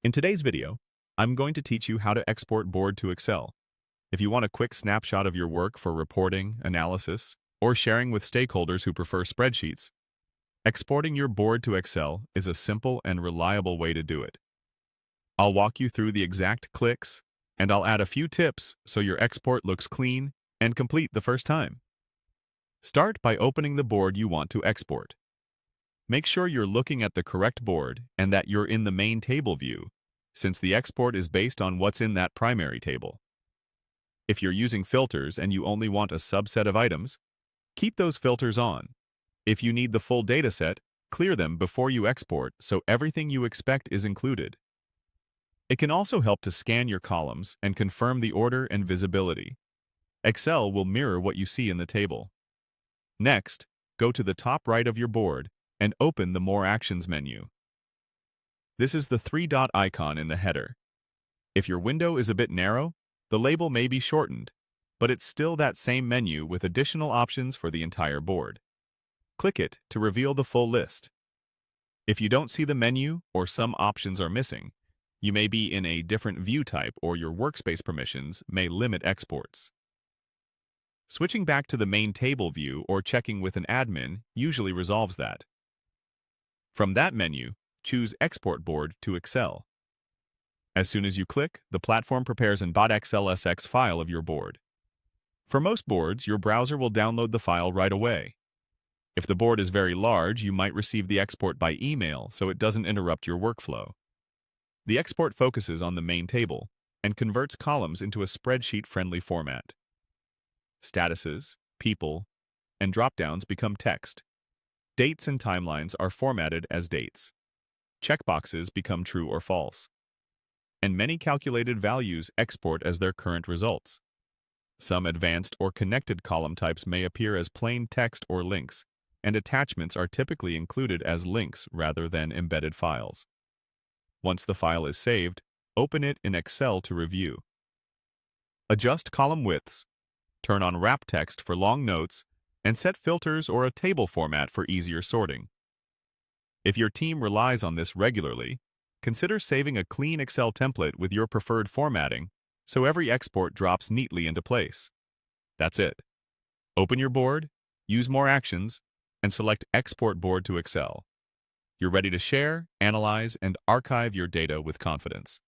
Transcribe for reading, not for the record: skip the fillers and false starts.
In today's video, I'm going to teach you how to export board to Excel. If you want a quick snapshot of your work for reporting, analysis, or sharing with stakeholders who prefer spreadsheets, exporting your board to Excel is a simple and reliable way to do it. I'll walk you through the exact clicks, and I'll add a few tips so your export looks clean and complete the first time. Start by opening the board you want to export. Make sure you're looking at the correct board and that you're in the main table view, since the export is based on what's in that primary table. If you're using filters and you only want a subset of items, keep those filters on. If you need the full dataset, clear them before you export so everything you expect is included. It can also help to scan your columns and confirm the order and visibility. Excel will mirror what you see in the table. Next, go to the top right of your board and open the More Actions menu. This is the three-dot icon in the header. If your window is a bit narrow, the label may be shortened, but it's still that same menu with additional options for the entire board. Click it to reveal the full list. If you don't see the menu or some options are missing, you may be in a different view type or your workspace permissions may limit exports. Switching back to the main table view or checking with an admin usually resolves that. From that menu, choose Export Board to Excel. As soon as you click, the platform prepares an .xlsx file of your board. For most boards, your browser will download the file right away. If the board is very large, you might receive the export by email so it doesn't interrupt your workflow. The export focuses on the main table and converts columns into a spreadsheet-friendly format. Statuses, people, and drop-downs become text. Dates and timelines are formatted as dates. Checkboxes become true or false. And many calculated values export as their current results. Some advanced or connected column types may appear as plain text or links, and attachments are typically included as links rather than embedded files. Once the file is saved, open it in Excel to review. Adjust column widths, turn on wrap text for long notes, and set filters or a table format for easier sorting. If your team relies on this regularly, consider saving a clean Excel template with your preferred formatting so every export drops neatly into place. That's it. Open your board, use More Actions, and select Export Board to Excel. You're ready to share, analyze, and archive your data with confidence.